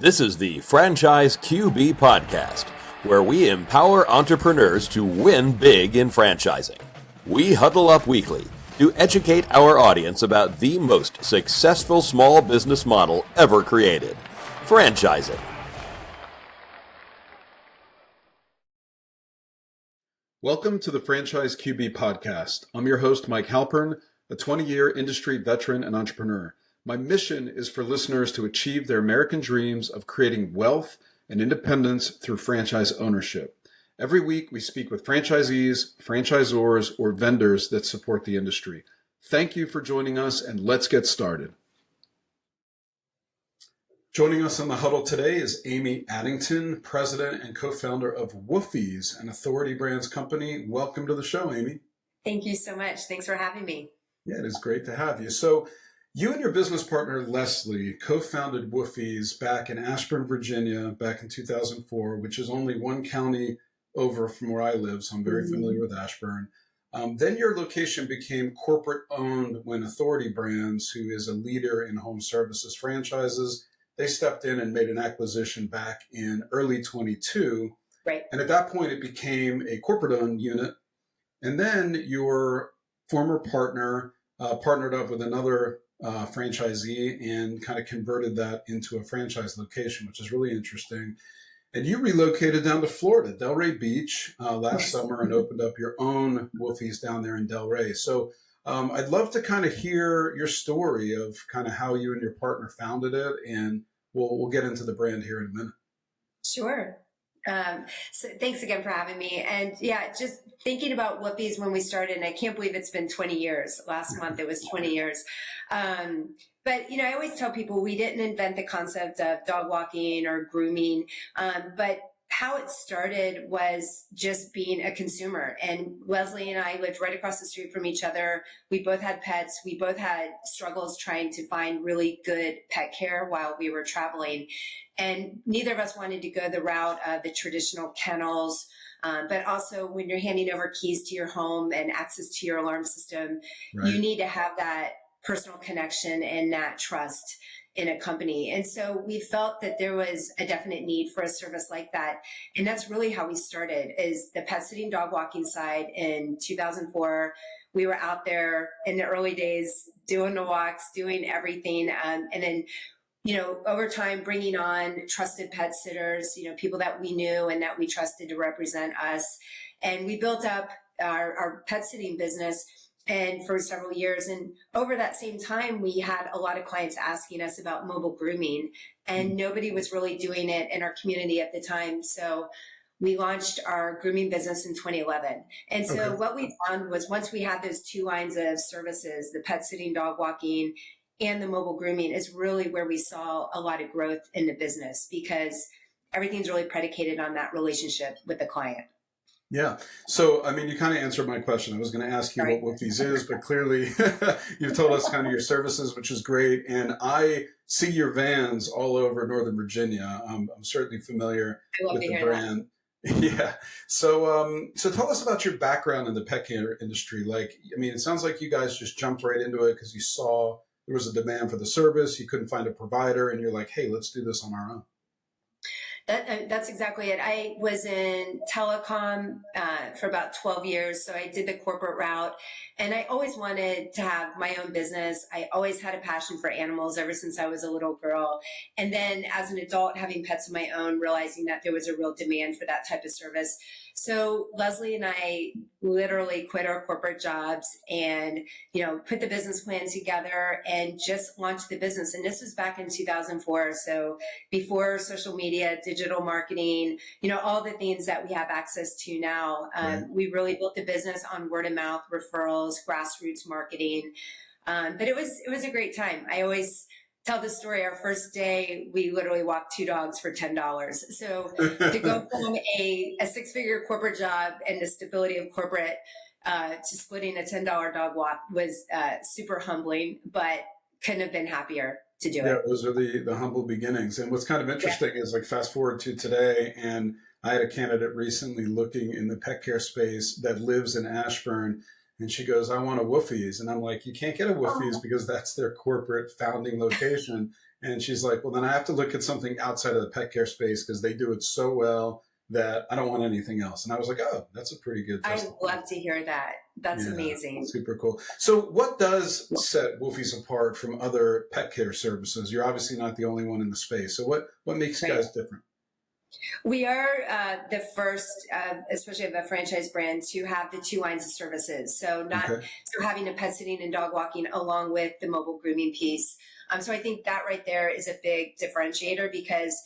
This is the Franchise QB Podcast, where we empower entrepreneurs to win big in franchising. We huddle up weekly to educate our audience about the most successful small business model ever created, franchising. Welcome to the Franchise QB Podcast. I'm your host, Mike Halpern, a 20-year industry veteran and entrepreneur. My mission is for listeners to achieve their American dreams of creating wealth and independence through franchise ownership. Every week, we speak with franchisees, franchisors, or vendors that support the industry. Thank you for joining us, and let's get started. Joining us on the huddle today is Amy Addington, president and co-founder of Woofie's, an Authority Brands company. Welcome to the show, Amy. Thank you so much. Thanks for having me. Yeah, it is great to have you. So you and your business partner, Leslie, co-founded Woofie's back in Ashburn, Virginia, back in 2004, which is only one county over from where I live, so I'm very familiar with Ashburn. Then your location became corporate owned when Authority Brands, who is a leader in home services franchises, they stepped in and made an acquisition back in early 22. Right. And at that point, it became a corporate owned unit. And then your former partner partnered up with another franchisee and kind of converted that into a franchise location, which is really interesting. And you relocated down to Florida, Delray Beach, last summer and opened up your own Woofie's down there in Delray. So I'd love to kind of hear your story of kind of how you and your partner founded it, and we'll get into the brand here in a minute. Sure. So thanks again for having me. And yeah, just thinking about Woofie's when we started, and I can't believe it's been 20 years. Last month it was 20 years. But, you know, I always tell people we didn't invent the concept of dog walking or grooming, but how it started was just being a consumer. And Leslie and I lived right across the street from each other. We both had pets. We both had struggles trying to find really good pet care while we were traveling. And neither of us wanted to go the route of the traditional kennels. But also when you're handing over keys to your home and access to your alarm system, right, you need to have that personal connection and that trust in a company. And so we felt that there was a definite need for a service like that. And that's really how we started, is the pet sitting dog walking side in 2004. We were out there in the early days doing the walks, doing everything. And then, you know, over time, bringing on trusted pet sitters, you know, people that we knew and that we trusted to represent us. And we built up our pet sitting business and for several years. And over that same time, we had a lot of clients asking us about mobile grooming, and nobody was really doing it in our community at the time. So we launched our grooming business in 2011. And so what we found was once we had those two lines of services, the pet sitting, dog walking, and the mobile grooming, is really where we saw a lot of growth in the business, because everything's really predicated on that relationship with the client. Yeah. So, I mean, you kind of answered my question. I was going to ask you what Woofie's is, but clearly you've told us kind of your services, which is great. And I see your vans all over Northern Virginia. I'm certainly familiar with the brand. Yeah. So, so tell us about your background in the pet care industry. Like, I mean, it sounds like you guys just jumped right into it because you saw there was a demand for the service. You couldn't find a provider, and you're like, hey, let's do this on our own. That's exactly it. I was in telecom for about 12 years. So I did the corporate route, and I always wanted to have my own business. I always had a passion for animals ever since I was a little girl. And then as an adult, having pets of my own, realizing that there was a real demand for that type of service. So Leslie and I literally quit our corporate jobs and, you know, put the business plan together and just launched the business. And this was back in 2004. So before social media, digital marketing, you know, all the things that we have access to now. We really built the business on word of mouth, referrals, grassroots marketing. But it was a great time. I always tell the story. Our first day, we literally walked two dogs for $10. So to go from a six-figure corporate job and the stability of corporate to splitting a $10 dog walk was super humbling, but couldn't have been happier to do it. Yeah, those are the humble beginnings. And what's kind of interesting is, like, fast forward to today, and I had a candidate recently looking in the pet care space that lives in Ashburn. And she goes, I want a Woofie's. And I'm like, you can't get a Woofie's because that's their corporate founding location. And she's like, well, then I have to look at something outside of the pet care space because they do it so well that I don't want anything else. And I was like, oh, that's a pretty good testimony. I love to hear that. That's amazing. Super cool. So what does set Woofie's apart from other pet care services? You're obviously not the only one in the space. So what makes you guys different? We are the first, especially of a franchise brand, to have the two lines of services. So having a pet sitting and dog walking along with the mobile grooming piece. So I think that right there is a big differentiator, because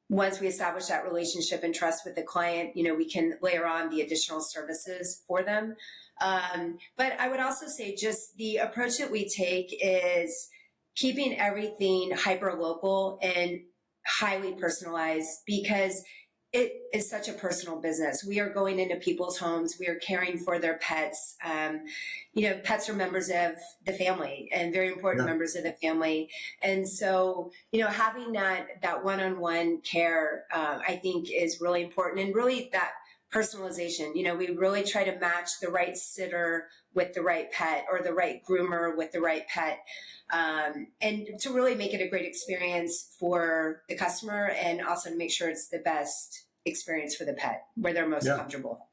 once we establish that relationship and trust with the client, we can layer on the additional services for them. But I would also say just the approach that we take is keeping everything hyper local and highly personalized, because it is such a personal business. We are going into people's homes. We are caring for their pets. Pets are members of the family and very important members of the family. And so, having that one-on-one care, I think is really important, and really that personalization. We really try to match the right sitter with the right pet, or the right groomer with the right pet. And to really make it a great experience for the customer, and also to make sure it's the best experience for the pet, where they're most comfortable.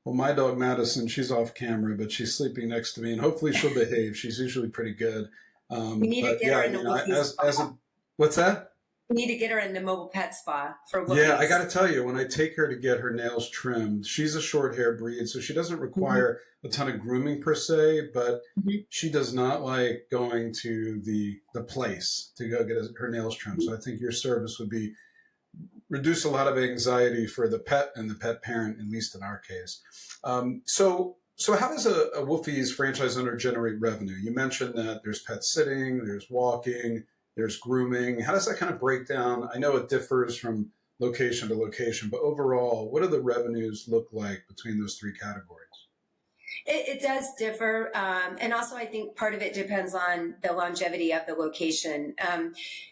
Well, my dog Madison, she's off camera, but she's sleeping next to me, and hopefully she'll behave. She's usually pretty good. We need to get her in the what's that? We need to get her in the mobile pet spa for Woofie's. Yeah, I got to tell you, when I take her to get her nails trimmed, she's a short hair breed, so she doesn't require a ton of grooming per se, but she does not like going to the place to go get her nails trimmed. So I think your service would be reduce a lot of anxiety for the pet and the pet parent, at least in our case. So how does a Woofie's franchise owner generate revenue? You mentioned that there's pet sitting, there's walking, there's grooming. How does that kind of break down? I know it differs from location to location, but overall, what do the revenues look like between those three categories? It does differ. And also, I think part of it depends on the longevity of the location.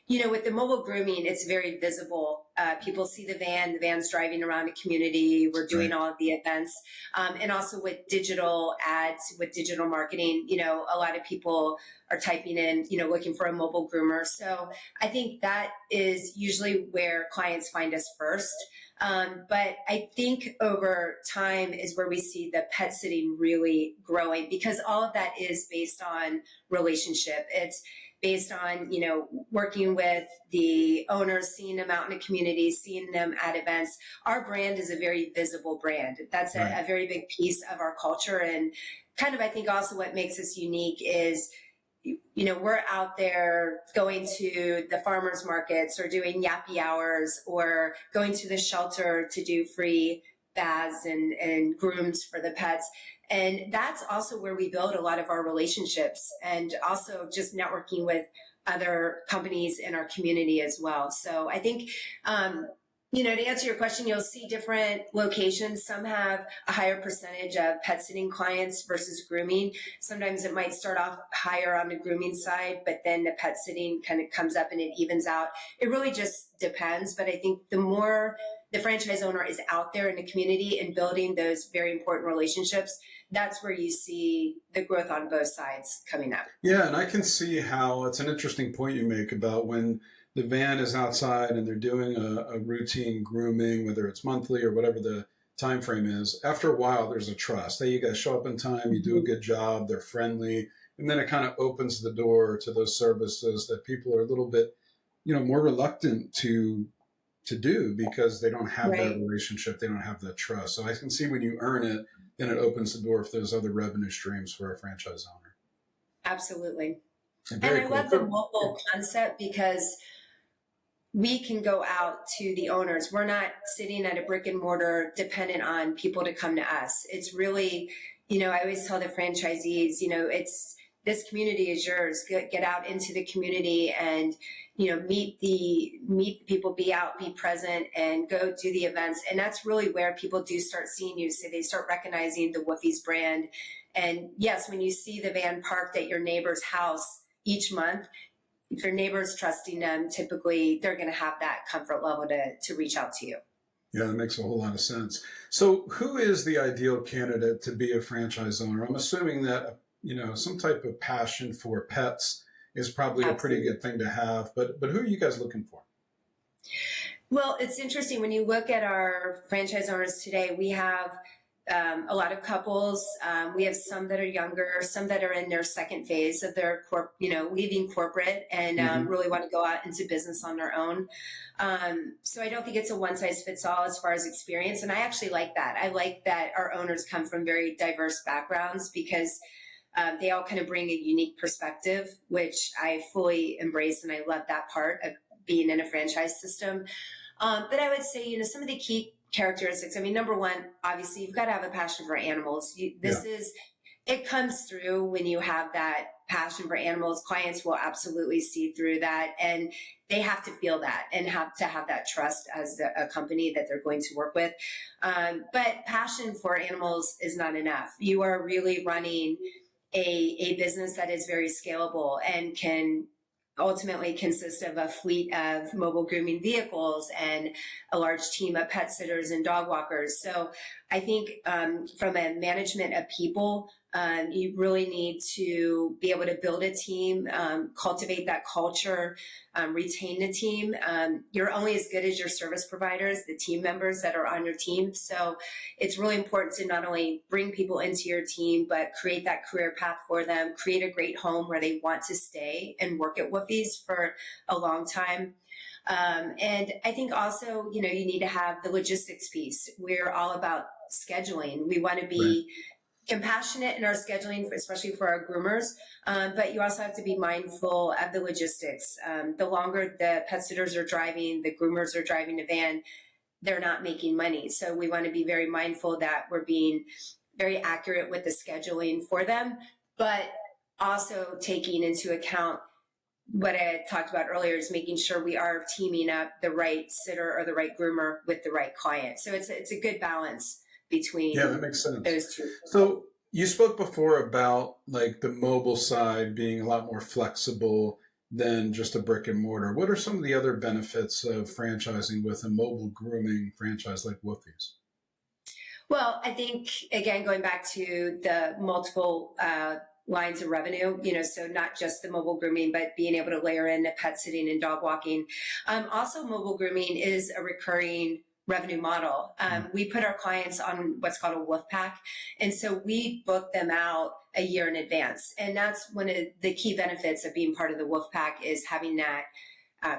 With the mobile grooming, it's very visible. People see the van's driving around a community. We're doing all of the events. And also with digital ads, with digital marketing, a lot of people are typing in, looking for a mobile groomer. So I think that is usually where clients find us first. But I think over time is where we see the pet sitting really growing, because all of that is based on relationship. It's based on, working with the owners, seeing them out in the community, seeing them at events. Our brand is a very visible brand. That's a very big piece of our culture. And kind of, I think also what makes us unique is, we're out there going to the farmers markets, or doing yappy hours, or going to the shelter to do free baths and grooms for the pets. And that's also where we build a lot of our relationships, and also just networking with other companies in our community as well. So I think, to answer your question, you'll see different locations. Some have a higher percentage of pet sitting clients versus grooming. Sometimes it might start off higher on the grooming side, but then the pet sitting kind of comes up and it evens out. It really just depends. But I think the more the franchise owner is out there in the community and building those very important relationships, that's where you see the growth on both sides coming up. Yeah, and I can see how it's an interesting point you make about when the van is outside and they're doing a routine grooming, whether it's monthly or whatever the time frame is. After a while, there's a trust. Hey, you guys show up in time, you do a good job, they're friendly, and then it kind of opens the door to those services that people are a little bit, more reluctant to do, because they don't have that relationship, they don't have that trust. So I can see when you earn it, then it opens the door for those other revenue streams for a franchise owner. Absolutely. And I love the mobile concept, because we can go out to the owners. We're not sitting at a brick and mortar dependent on people to come to us. It's really, I always tell the franchisees, it's, this community is yours. Get out into the community and, meet the people, be out, be present, and go do the events. And that's really where people do start seeing you. So they start recognizing the Woofie's brand. And yes, when you see the van parked at your neighbor's house each month, if your neighbor's trusting them, typically they're going to have that comfort level to reach out to you. Yeah, that makes a whole lot of sense. So who is the ideal candidate to be a franchise owner? I'm assuming that, some type of passion for pets is probably a pretty good thing to have. But who are you guys looking for? Well, it's interesting when you look at our franchise owners today. We have a lot of couples. We have some that are younger, some that are in their second phase of their leaving corporate and really want to go out into business on their own. So I don't think it's a one size fits all as far as experience. And I actually like that. I like that our owners come from very diverse backgrounds because they all kind of bring a unique perspective, which I fully embrace. And I love that part of being in a franchise system. But I would say, some of the key characteristics. I mean, number one, obviously, you've got to have a passion for animals. It comes through when you have that passion for animals. Clients will absolutely see through that, and they have to feel that and have to have that trust as a company that they're going to work with. But passion for animals is not enough. You are really running a business that is very scalable and can ultimately consist of a fleet of mobile grooming vehicles and a large team of pet sitters and dog walkers. So I think from a management of people, you really need to be able to build a team, cultivate that culture, retain the team. You're only as good as your service providers, the team members that are on your team. So it's really important to not only bring people into your team, but create that career path for them, create a great home where they want to stay and work at Woofie's for a long time. And I think also, you need to have the logistics piece. We're all about scheduling. We want to be compassionate in our scheduling, especially for our groomers. But you also have to be mindful of the logistics. The longer the pet sitters are driving, the groomers are driving the van, they're not making money. So we want to be very mindful that we're being very accurate with the scheduling for them, but also taking into account what I talked about earlier is making sure we are teaming up the right sitter or the right groomer with the right client. So it's a good balance between that makes sense. Those two. So you spoke before about like the mobile side being a lot more flexible than just a brick and mortar. What are some of the other benefits of franchising with a mobile grooming franchise like Woofie's? Well, I think, again, going back to the multiple lines of revenue, so not just the mobile grooming, but being able to layer in the pet sitting and dog walking. Also, mobile grooming is a recurring revenue model. We put our clients on what's called a Woof Pack. And so we book them out a year in advance. And that's one of the key benefits of being part of the Woof Pack is having that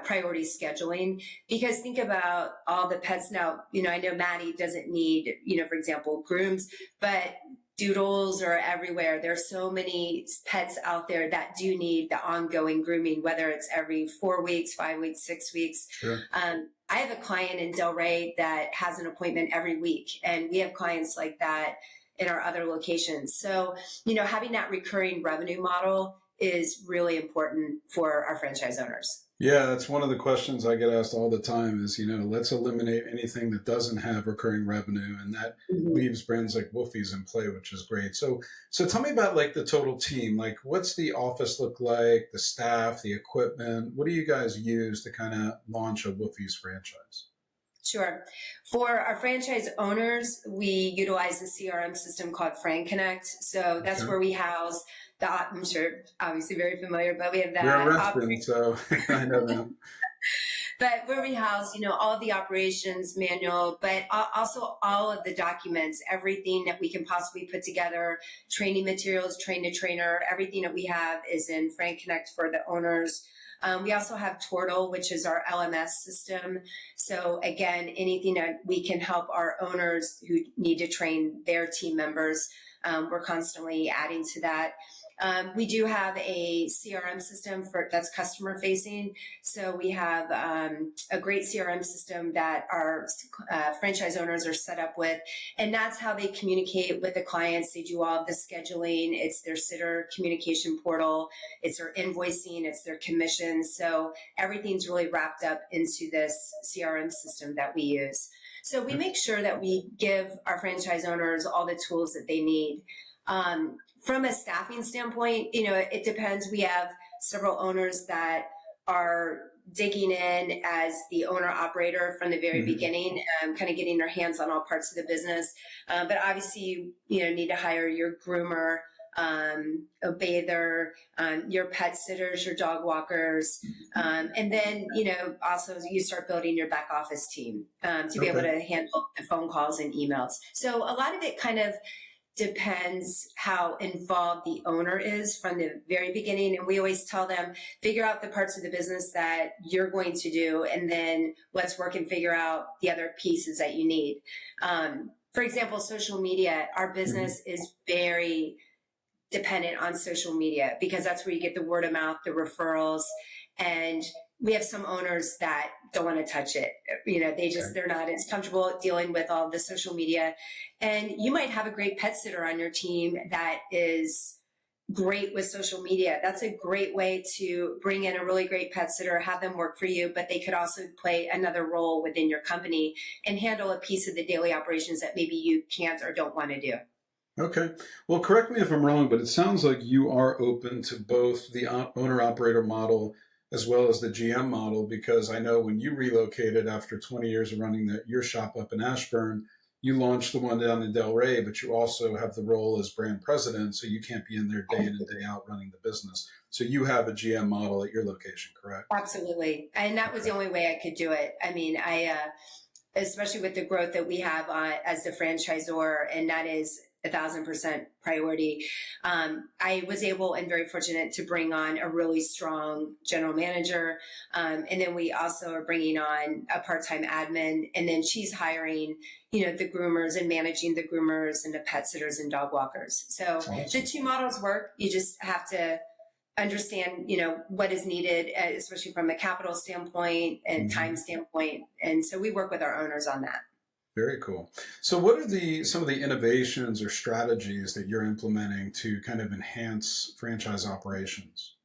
priority scheduling. Because think about all the pets now, I know Maddie doesn't need, for example, grooms, but doodles are everywhere. There's so many pets out there that do need the ongoing grooming, whether it's every 4 weeks, 5 weeks, 6 weeks. Sure. I have a client in Delray that has an appointment every week, and we have clients like that in our other locations. So, having that recurring revenue model is really important for our franchise owners. Yeah, that's one of the questions I get asked all the time is, let's eliminate anything that doesn't have recurring revenue. And that leaves brands like Woofie's in play, which is great. So tell me about like the total team. Like what's the office look like, the staff, the equipment? What do you guys use to kind of launch a Woofie's franchise? Sure. For our franchise owners, we utilize a CRM system called FranConnect. So that's where we house I'm sure, obviously very familiar, but we have that. We're a resident, so I know that. But where we house, all of the operations manual, but also all of the documents, everything that we can possibly put together, training materials, train the trainer, everything that we have is in FranConnect for the owners. We also have Tortle, which is our LMS system. So again, anything that we can help our owners who need to train their team members, we're constantly adding to that. We do have a CRM system that's customer facing. So we have a great CRM system that our franchise owners are set up with. And that's how they communicate with the clients. They do all of the scheduling. It's their sitter communication portal. It's their invoicing. It's their commissions. So everything's really wrapped up into this CRM system that we use. So we make sure that we give our franchise owners all the tools that they need. From a staffing standpoint, it depends. We have several owners that are digging in as the owner operator from the very beginning, kind of getting their hands on all parts of the business. But obviously, you need to hire your groomer a bather, your pet sitters, your dog walkers. And then, also you start building your back office team to be able to handle the phone calls and emails. So a lot of it kind of depends how involved the owner is from the very beginning. And we always tell them, figure out the parts of the business that you're going to do, and then let's work and figure out the other pieces that you need. For example, social media, our business is very dependent on social media because that's where you get the word of mouth, the referrals. And we have some owners that don't want to touch it. They're not as comfortable dealing with all the social media. And you might have a great pet sitter on your team that is great with social media. That's a great way to bring in a really great pet sitter, have them work for you, but they could also play another role within your company and handle a piece of the daily operations that maybe you can't or don't want to do. Okay. Well, correct me if I'm wrong, but it sounds like you are open to both the owner-operator model as well as the GM model, because I know when you relocated after 20 years of running your shop up in Ashburn, you launched the one down in Delray, but you also have the role as brand president, so you can't be in there day in and day out running the business. So you have a GM model at your location, correct? Absolutely. And that was the only way I could do it. I mean, especially with the growth that we have as the franchisor, and that is 1,000% priority. I was able and very fortunate to bring on a really strong general manager. And then we also are bringing on a part-time admin, and then she's hiring, the groomers and managing the groomers and the pet sitters and dog walkers. So the two models work. You just have to understand, what is needed, especially from a capital standpoint and time standpoint. And so we work with our owners on that. Very cool. So what are some of the innovations or strategies that you're implementing to kind of enhance franchise operations?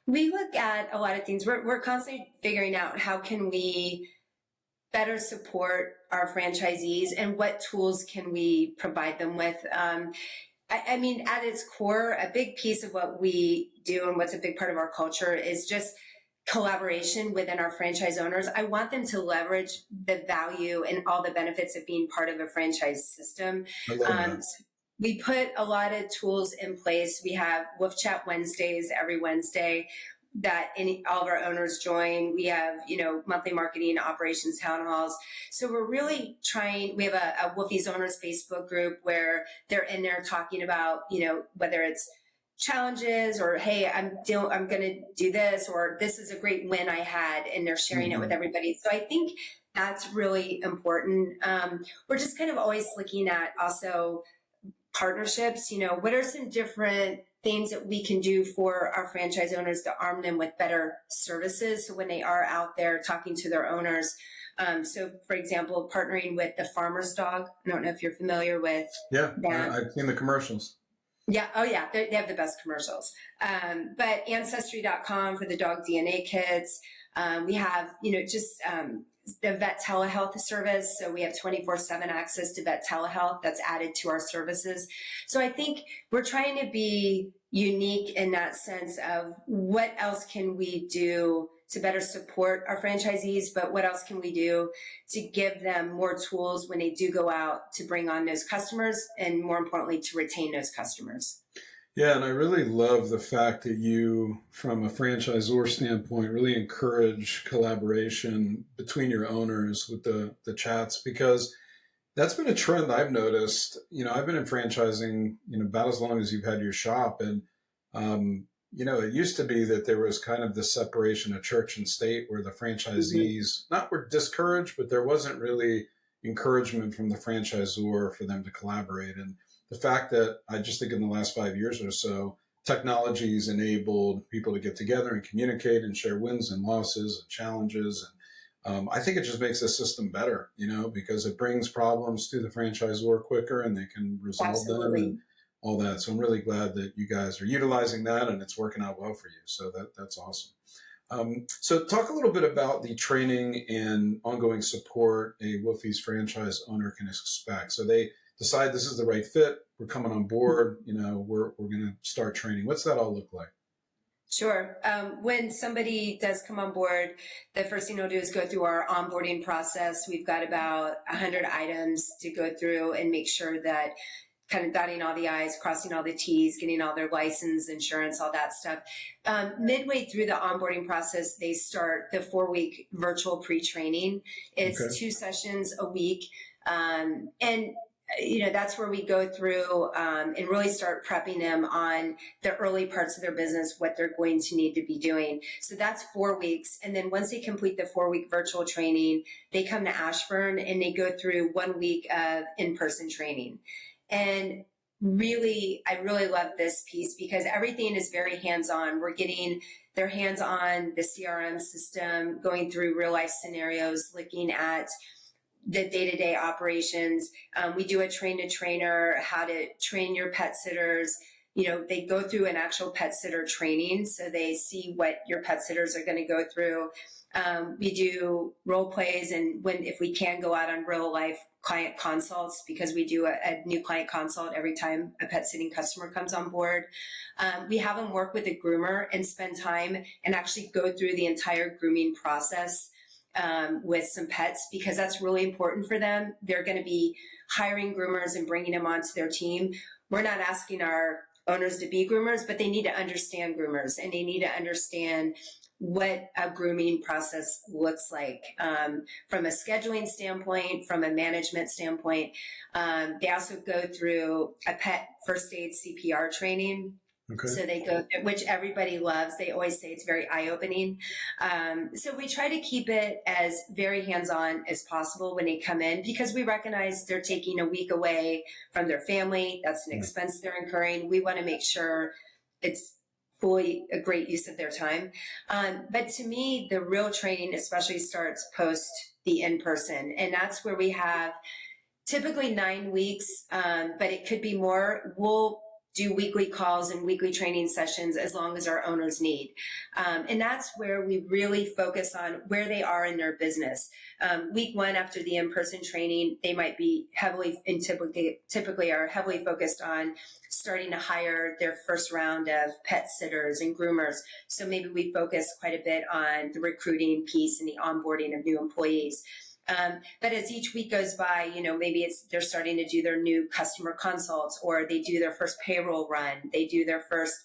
We look at a lot of things. We're constantly figuring out how can we better support our franchisees and what tools can we provide them with. I mean, at its core, a big piece of what we do and what's a big part of our culture is just collaboration within our franchise owners. I want them to leverage the value and all the benefits of being part of a franchise system. So we put a lot of tools in place. We have Woof Chat Wednesdays every Wednesday that all of our owners join. We have, monthly marketing operations town halls. So we're really trying, we have a Woofie's Owners Facebook group where they're in there talking about, whether it's challenges or, hey, I'm going to do this, or this is a great win I had, and they're sharing it with everybody. So I think that's really important. We're just kind of always looking at also partnerships, what are some different things that we can do for our franchise owners to arm them with better services. So when they are out there talking to their owners, so for example, partnering with the Farmer's Dog. I don't know if you're familiar with that. I've seen the commercials. Yeah. Oh, yeah. They have the best commercials. But Ancestry.com for the dog DNA kits. We have, the vet telehealth service. So we have 24/7 access to vet telehealth that's added to our services. So I think we're trying to be unique in that sense of what else can we do to better support our franchisees, but what else can we do to give them more tools when they do go out to bring on those customers, and more importantly, to retain those customers. Yeah, and I really love the fact that you, from a franchisor standpoint, really encourage collaboration between your owners with the chats, because that's been a trend I've noticed. I've been in franchising, about as long as you've had your shop. And, it used to be that there was kind of this separation of church and state where the franchisees not were discouraged, but there wasn't really encouragement from the franchisor for them to collaborate. And the fact that I just think in the last 5 years or so, technology's enabled people to get together and communicate and share wins and losses and challenges. And I think it just makes the system better, because it brings problems to the franchisor quicker and they can resolve them and all that. So I'm really glad that you guys are utilizing that and it's working out well for you. So that's awesome. So talk a little bit about the training and ongoing support a Woofie's franchise owner can expect. So they decide this is the right fit, we're coming on board, we're going to start training. What's that all look like? Sure. When somebody does come on board, the first thing we'll do is go through our onboarding process. We've got about 100 items to go through and make sure that kind of dotting all the I's, crossing all the T's, getting all their license, insurance, all that stuff. Midway through the onboarding process, they start the 4-week virtual pre-training. It's 2 sessions a week. And that's where we go through and really start prepping them on the early parts of their business, what they're going to need to be doing. So that's 4 weeks. And then once they complete the 4-week virtual training, they come to Ashburn and they go through 1 week of in-person training. And really, I really love this piece because everything is very hands-on. We're getting their hands on the CRM system, going through real life scenarios, looking at the day-to-day operations. We do a train-to-trainer, how to train your pet sitters. They go through an actual pet sitter training, so they see what your pet sitters are going to go through. We do role plays, and if we can, go out on real life client consults, because we do a new client consult every time a pet sitting customer comes on board. We have them work with a groomer and spend time and actually go through the entire grooming process with some pets, because that's really important for them. They're going to be hiring groomers and bringing them onto their team. We're not asking our owners to be groomers, but they need to understand groomers, and they need to understand what a grooming process looks like from a scheduling standpoint, from a management standpoint. They also go through a pet first aid CPR training. So they go, which everybody loves. They always say it's very eye-opening. So we try to keep it as very hands-on as possible when they come in, because we recognize they're taking a week away from their family. That's an expense they're incurring. We want to make sure it's fully a great use of their time. But to me, the real training especially starts post the in-person. And that's where we have typically 9 weeks, but it could be more. We'll do weekly calls and weekly training sessions as long as our owners need. And that's where we really focus on where they are in their business. Week 1 after the in-person training, they might be typically are heavily focused on starting to hire their first round of pet sitters and groomers. So maybe we focus quite a bit on the recruiting piece and the onboarding of new employees. But as each week goes by, maybe they're starting to do their new customer consults, or they do their first payroll run, they do their first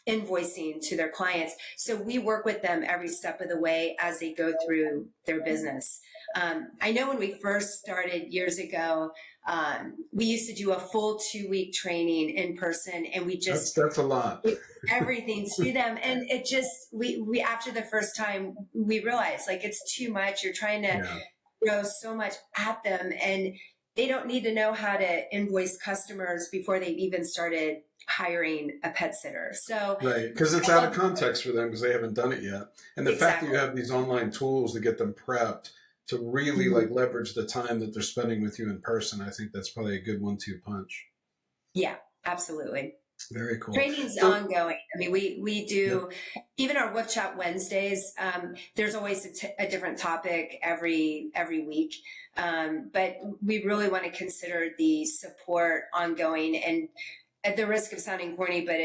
invoicing to their clients. So we work with them every step of the way as they go through their business. I know when we first started years ago, we used to do a full 2-week training in person, and we just that's a lot. Everything to them. And it just, we after the first time, we realized it's too much. You're trying to throw so much at them, and they don't need to know how to invoice customers before they've even started hiring a pet sitter. So right, because it's out of context for them because they haven't done it yet. And the fact that you have these online tools to get them prepped to really leverage the time that they're spending with you in person, I think that's probably a good 1-2 punch. Yeah, absolutely. Very cool. Training's ongoing. I mean, we do, even our Woof Chat Wednesdays, there's always a different topic every week. But we really want to consider the support ongoing, and at the risk of sounding corny, but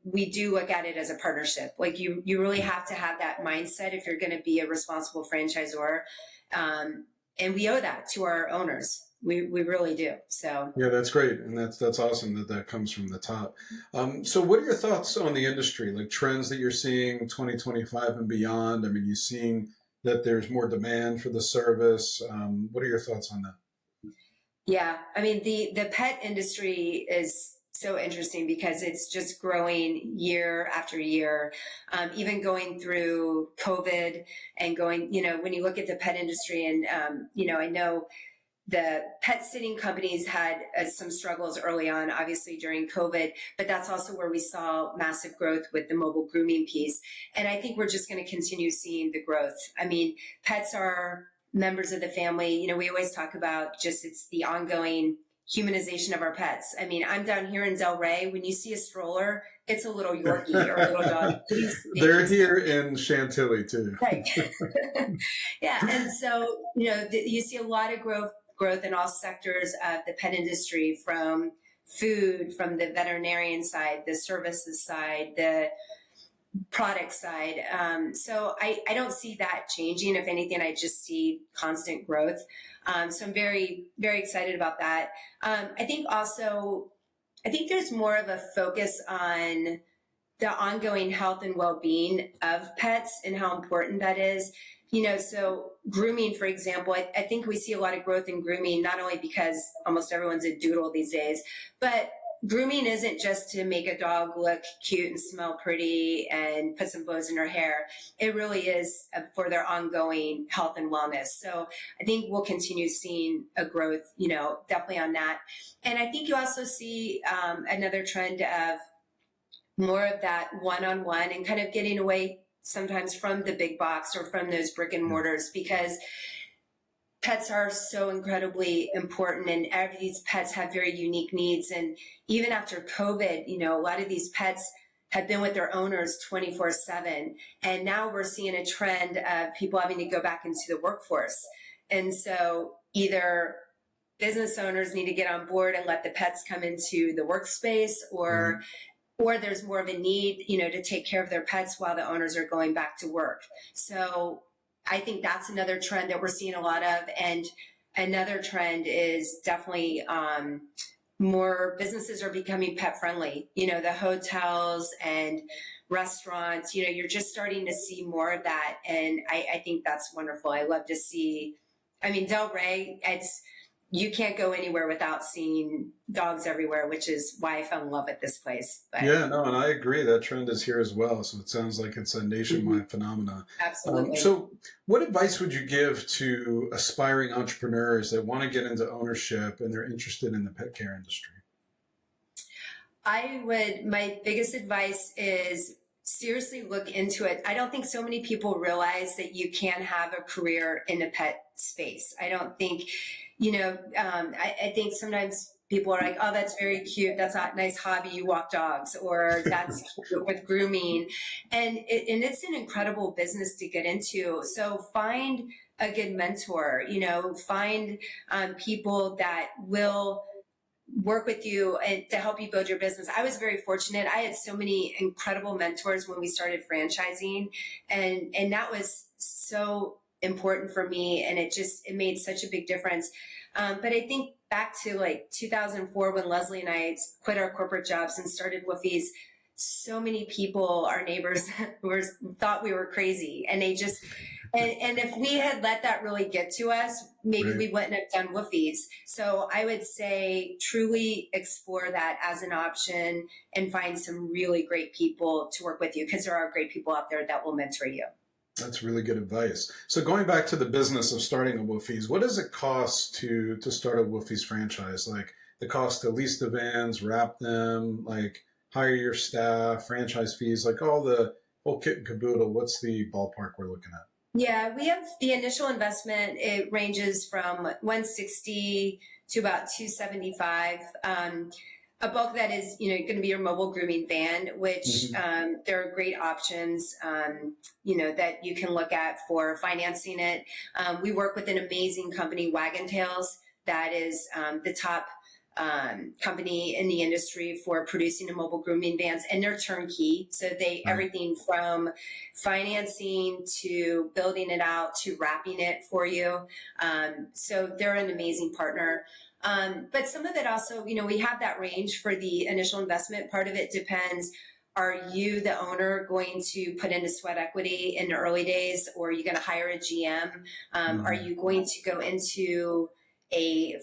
we do look at it as a partnership. You really have to have that mindset if you're going to be a responsible franchisor. And we owe that to our owners. We really do. So yeah, that's great. And that's awesome that comes from the top. So what are your thoughts on the industry, trends that you're seeing 2025 and beyond? I mean, you're seeing that there's more demand for the service. What are your thoughts on that? Yeah, I mean, the pet industry is so interesting because it's just growing year after year, even going through COVID and going, when you look at the pet industry and, I know the pet sitting companies had some struggles early on, obviously during COVID, but that's also where we saw massive growth with the mobile grooming piece. And I think we're just going to continue seeing the growth. I mean, pets are members of the family. We always talk about it's the ongoing humanization of our pets. I mean, I'm down here in Delray. When you see a stroller, it's a little Yorkie or a little dog. They're here in Chantilly too. Right. Yeah. And so, you see a lot of growth in all sectors of the pet industry, from food, from the veterinarian side, the services side, the product side. So I don't see that changing. If anything, I just see constant growth. So I'm very, very excited about that. I think also, I think there's more of a focus on the ongoing health and well-being of pets and how important that is. So grooming, for example, I think we see a lot of growth in grooming, not only because almost everyone's a doodle these days, but grooming isn't just to make a dog look cute and smell pretty and put some bows in her hair. It really is for their ongoing health and wellness. So I think we'll continue seeing a growth, definitely on that. And I think you also see another trend of more of that one-on-one and kind of getting away sometimes from the big box or from those brick and mortars, because pets are so incredibly important, and every these pets have very unique needs. And even after COVID, a lot of these pets have been with their owners 24/7. And now we're seeing a trend of people having to go back into the workforce. And so either business owners need to get on board and let the pets come into the workspace, or there's more of a need, to take care of their pets while the owners are going back to work. So I think that's another trend that we're seeing a lot of. And another trend is definitely more businesses are becoming pet friendly. The hotels and restaurants, you're just starting to see more of that. And I think that's wonderful. I love to see, Del Rey, you can't go anywhere without seeing dogs everywhere, which is why I fell in love with this place. But, Yeah, no, and I agree. That trend is here as well. So it sounds like it's a nationwide phenomenon. Absolutely. So what advice would you give to aspiring entrepreneurs that want to get into ownership and they're interested in the pet care industry? My biggest advice is seriously look into it. I don't think so many people realize that you can have a career in the pet space. I don't think, I think sometimes people are like, oh, that's very cute. That's a nice hobby. You walk dogs, or that's cute with grooming. And it's an incredible business to get into. So find a good mentor, find people that will work with you and to help you build your business. I was very fortunate. I had so many incredible mentors when we started franchising, and that was so important for me. And it made such a big difference. But I think back to like 2004, when Leslie and I quit our corporate jobs and started Woofie's, so many people, our neighbors, thought we were crazy. And they just, and if we had let that really get to us, maybe we wouldn't have done Woofie's. So I would say truly explore that as an option and find some really great people to work with you, because there are great people out there that will mentor you. That's really good advice. So going back to the business of starting a Woofie's, what does it cost to start a Woofie's franchise? Like the cost to lease the vans, wrap them, like hire your staff, franchise fees, like all the whole kit and caboodle. What's the ballpark we're looking at? Yeah, we have the initial investment. It ranges from 160 to about 275. A bulk of that is, going to be your mobile grooming van, which there are great options, that you can look at for financing it. We work with an amazing company, Wagon Tails, that is the top company in the industry for producing the mobile grooming vans, and they're turnkey. So everything from financing to building it out to wrapping it for you. So they're an amazing partner. But some of it also, we have that range for the initial investment. Part of it depends. Are you, the owner, going to put into sweat equity in the early days, or are you going to hire a GM? Are you going to go into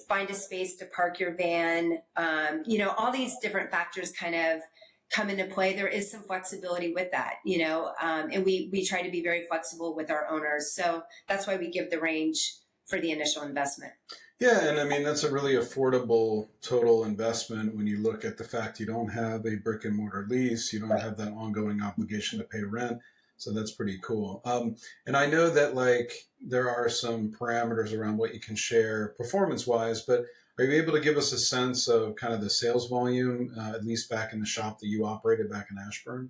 find a space to park your van? All these different factors kind of come into play. There is some flexibility with that, and we try to be very flexible with our owners. So that's why we give the range for the initial investment. Yeah, and that's a really affordable total investment when you look at the fact you don't have a brick and mortar lease, you don't have that ongoing obligation to pay rent. So that's pretty cool. And I know that there are some parameters around what you can share performance wise, but are you able to give us a sense of kind of the sales volume, at least back in the shop that you operated back in Ashburn?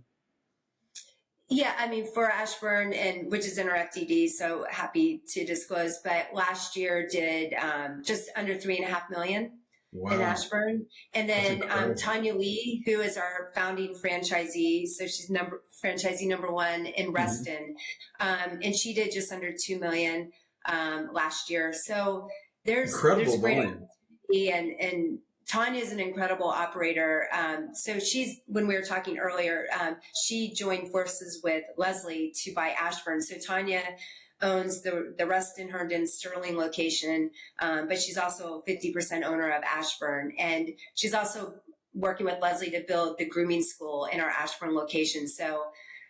Yeah, for Ashburn, and which is in our FTD, so happy to disclose, but last year did just under 3.5 million. in Ashburn. And then Tanya Lee, who is our founding franchisee. So she's franchisee number one in Reston. And she did just under 2 million last year. So there's great opportunity, and Tanya is an incredible operator. So when we were talking earlier, she joined forces with Leslie to buy Ashburn. So Tanya owns the Reston, Herndon, Sterling location, but she's also a 50% owner of Ashburn. And she's also working with Leslie to build the grooming school in our Ashburn location. So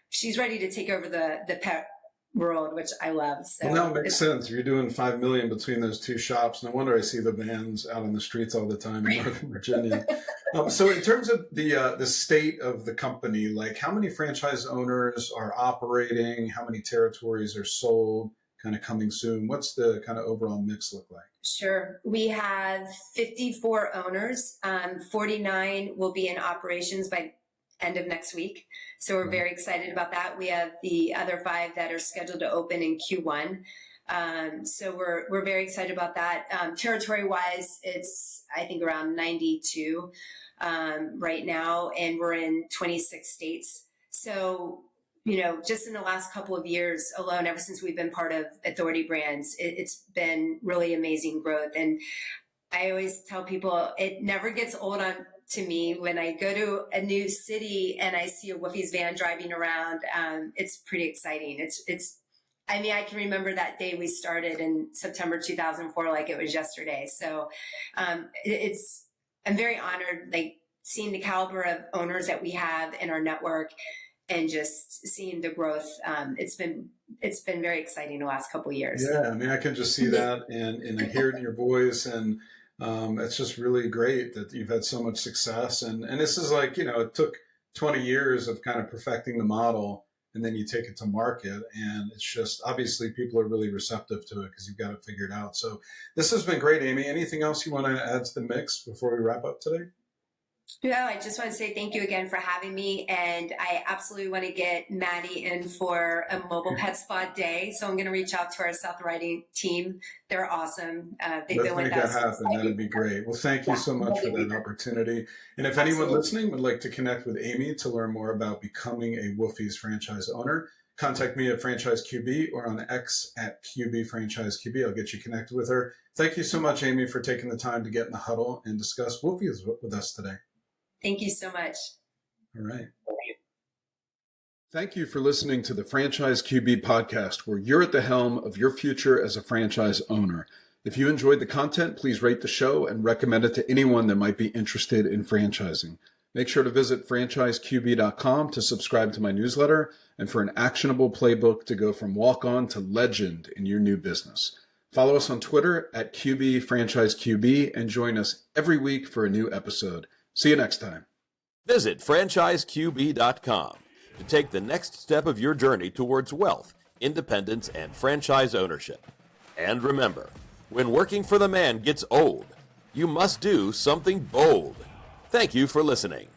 she's ready to take over the pet world, which I love. So well, that makes sense. You're doing 5 million between those two shops. No wonder I see the vans out on the streets all the time in Northern Virginia. So in terms of the state of the company, like how many franchise owners are operating, how many territories are sold, kind of coming soon? What's the kind of overall mix look like? Sure. We have 54 owners. 49 will be in operations by end of next week. So we're very excited about that. We have the other 5 that are scheduled to open in Q1. So we're very excited about that. Territory wise, it's, I think, around 92 right now, and we're in 26 states. So, just in the last couple of years alone, ever since we've been part of Authority Brands, it's been really amazing growth. And I always tell people it never gets old to me when I go to a new city and I see a Woofie's van driving around. It's pretty exciting. I can remember that day we started in September 2004 like it was yesterday. So I'm very honored, like seeing the caliber of owners that we have in our network and just seeing the growth. It's been very exciting the last couple of years. Yeah, I can just see that and I hear it in your voice, and it's just really great that you've had so much success. And this is like, it took 20 years of kind of perfecting the model, and then you take it to market. And it's just, obviously people are really receptive to it because you've got it figured out. So this has been great, Amy. Anything else you want to add to the mix before we wrap up today? No, I just want to say thank you again for having me. And I absolutely want to get Maddie in for a mobile pet spa day. So I'm going to reach out to our South Riding team. They're awesome. They've been with us. That'd be great. Well, thank you so much for that opportunity. And if anyone listening would like to connect with Amy to learn more about becoming a Woofie's franchise owner, contact me at FranchiseQB or on X at QBFranchiseQB. I'll get you connected with her. Thank you so much, Amy, for taking the time to get in the huddle and discuss Woofie's with us today. Thank you so much. All right. Thank you for listening to the Franchise QB podcast, where you're at the helm of your future as a franchise owner. If you enjoyed the content, please rate the show and recommend it to anyone that might be interested in franchising. Make sure to visit franchiseqb.com to subscribe to my newsletter and for an actionable playbook to go from walk-on to legend in your new business. Follow us on Twitter at QBFranchiseQB and join us every week for a new episode. See you next time. Visit franchiseqb.com to take the next step of your journey towards wealth, independence, and franchise ownership. And remember, when working for the man gets old, you must do something bold. Thank you for listening.